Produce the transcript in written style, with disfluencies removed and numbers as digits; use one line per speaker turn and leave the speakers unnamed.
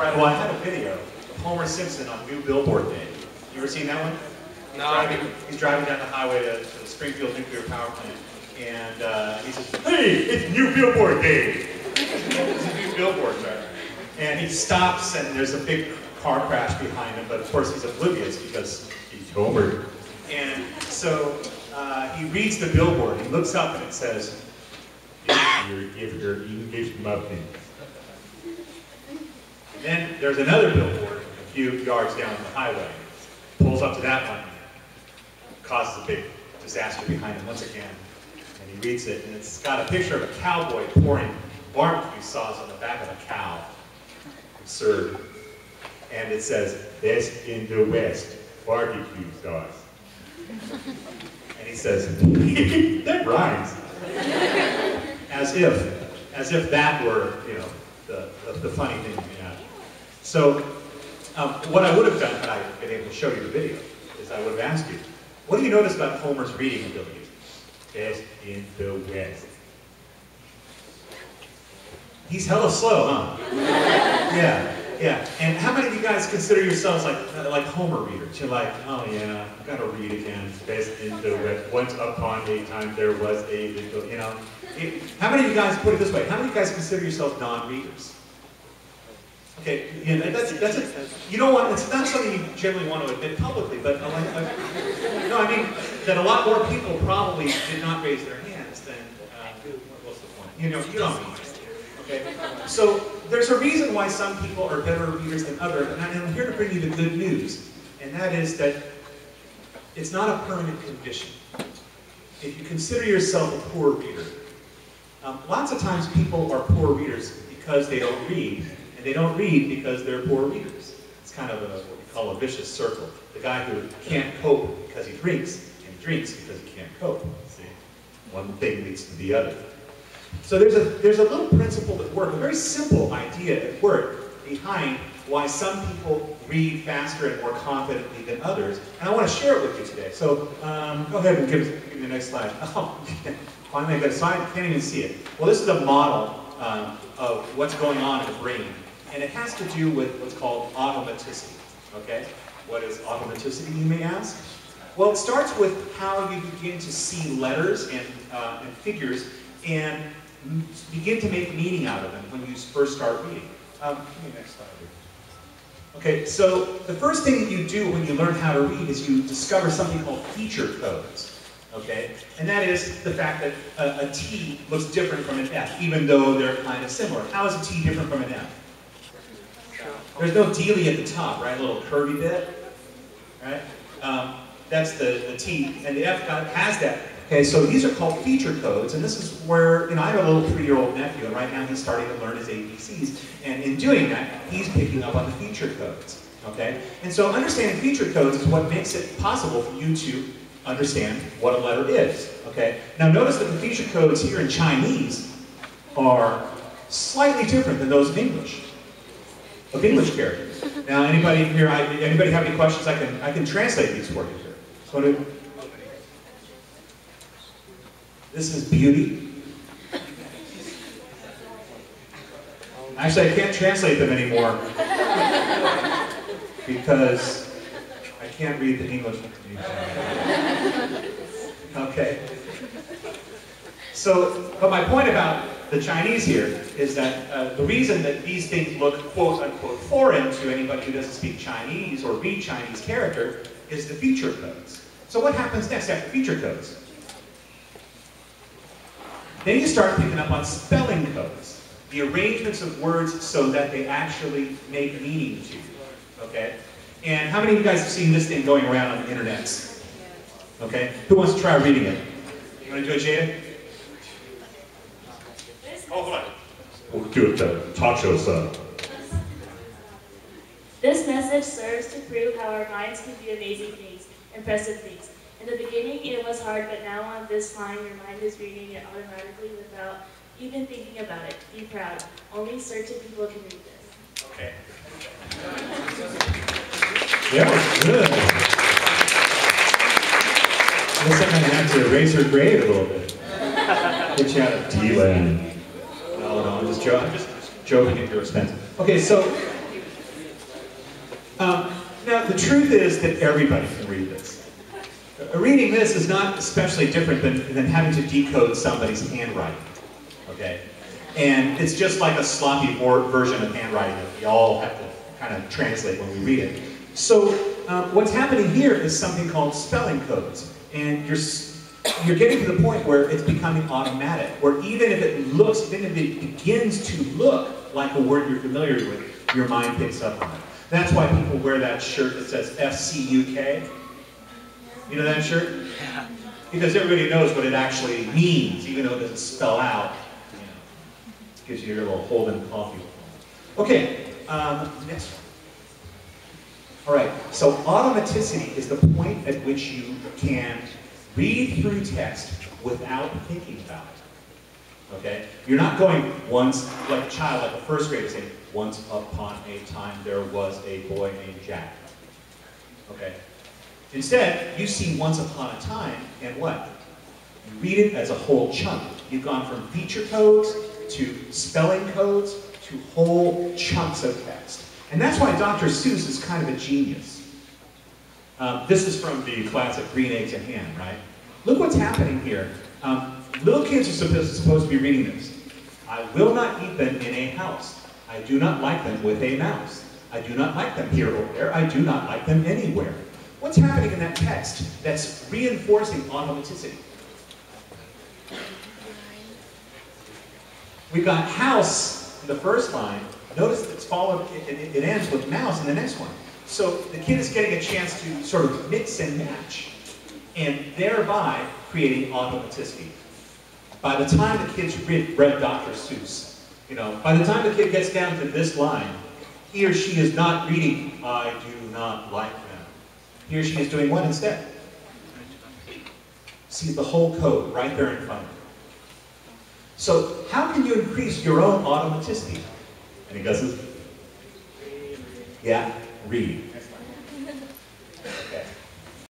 All right, well, I had a video of Homer Simpson on New Billboard Day. You ever seen that one?
No.
He's driving down the highway to the Springfield nuclear power plant, and he says, "Hey, it's New Billboard Day." It's New Billboard, right? And he stops, and there's a big car crash behind him, but of course he's oblivious because he's Homer. And so he reads the billboard. He looks up, and it says, "If you're English muffins." Then there's another billboard a few yards down the highway. Pulls up to that one, causes a big disaster behind him once again. And he reads it, and it's got a picture of a cowboy pouring barbecue sauce on the back of a cow. Absurd. And it says, "Best in the West, barbecue sauce." And he says, "That rhymes." As if that were, you know, the funny thing to me. So, what I would have done had I been able to show you the video is I would have asked you, what do you notice about Homer's reading ability? Best in the West. He's hella slow, huh? Yeah. And how many of you guys consider yourselves like Homer readers? You're like, oh yeah, I've got to read again. Best in the West. Once upon a time there was a little, you know. How many of you guys, put it this way, how many of you guys consider yourselves non-readers? Okay, yeah, that's it. You don't want, it's not something you generally want to admit publicly, but no, I mean that a lot more people probably did not raise their hands than, what's the point? You know, you don't mean it. Okay? So there's a reason why some people are better readers than others, and I'm here to bring you the good news, and that is that it's not a permanent condition. If you consider yourself a poor reader, lots of times people are poor readers because they don't read. And they don't read because they're poor readers. It's kind of what we call a vicious circle. The guy who can't cope because he drinks, and he drinks because he can't cope. See? One thing leads to the other. So there's a little principle at work, a very simple idea at work behind why some people read faster and more confidently than others. And I want to share it with you today. So go ahead and give me the next slide. Oh, finally I got a slide, can't even see it. Well, this is a model of what's going on in the brain. And it has to do with what's called automaticity, okay? What is automaticity, you may ask? Well, it starts with how you begin to see letters and figures and begin to make meaning out of them when you first start reading. Give me the next slide here. Okay, so the first thing that you do when you learn how to read is you discover something called feature codes, okay? And that is the fact that a T looks different from an F, even though they're kind of similar. How is a T different from an F? There's no dealie at the top, right? A little curvy bit, right? That's the T, and the F has that. Okay, so these are called feature codes, and this is where, you know, I have a little 3-year-old nephew, and right now he's starting to learn his ABCs, and in doing that, he's picking up on the feature codes, okay? And so understanding feature codes is what makes it possible for you to understand what a letter is, okay? Now notice that the feature codes here in Chinese are slightly different than those in English. Of English characters. Now, anybody here? Anybody have any questions? I can translate these for you here. So, this is beauty. Actually, I can't translate them anymore because I can't read the English. Okay. So, but my point about the Chinese here is that the reason that these things look quote-unquote foreign to anybody who doesn't speak Chinese or read Chinese character is the feature codes. So what happens next after feature codes? Then you start picking up on spelling codes, the arrangements of words so that they actually make meaning to you, okay? And how many of you guys have seen this thing going around on the internet? Okay, who wants to try reading it? You want to do it, Jada? Oh, hold on. We'll do it the talk show style.
This message serves to prove how our minds can do amazing things, impressive things. In the beginning, it was hard, but now on this line, your mind is reading it automatically without even thinking about it. Be proud. Only certain people can read this.
Okay. Yeah, good. I guess I'm going to have to raise her grade a little bit. Get you out of D-land. No, I'm just joking at your expense. Okay, so Now, the truth is that everybody can read this. Reading this is not especially different than having to decode somebody's handwriting, okay? And it's just like a sloppy version of handwriting that we all have to kind of translate when we read it. So what's happening here is something called spelling codes. And you're getting to the point where it's becoming automatic, where even if it begins to look like a word you're familiar with, your mind picks up on it. That's why people wear that shirt that says FCUK. You know that shirt? Yeah. Because everybody knows what it actually means, even though it doesn't spell out. You know, gives you your little Holden coffee. Okay, next one. All right, so automaticity is the point at which you can read through text without thinking about it. Okay? You're not going once, like a child, like a first grader, saying, once upon a time there was a boy named Jack. Okay? Instead, you see once upon a time, and what? You read it as a whole chunk. You've gone from feature codes to spelling codes to whole chunks of text. And that's why Dr. Seuss is kind of a genius. This is from the classic Green Eggs and Ham, right? Look what's happening here. Little kids are supposed to be reading this. I will not eat them in a house. I do not like them with a mouse. I do not like them here or there. I do not like them anywhere. What's happening in that text that's reinforcing automaticity? We've got house in the first line. Notice it's followed, it ends with mouse in the next one. So the kid is getting a chance to sort of mix and match, and thereby creating automaticity. By the time the kid's read Dr. Seuss, you know, by the time the kid gets down to this line, he or she is not reading, I do not like them. He or she is doing what instead? Sees the whole code right there in front of him. So how can you increase your own automaticity? Any guesses? Yeah, read.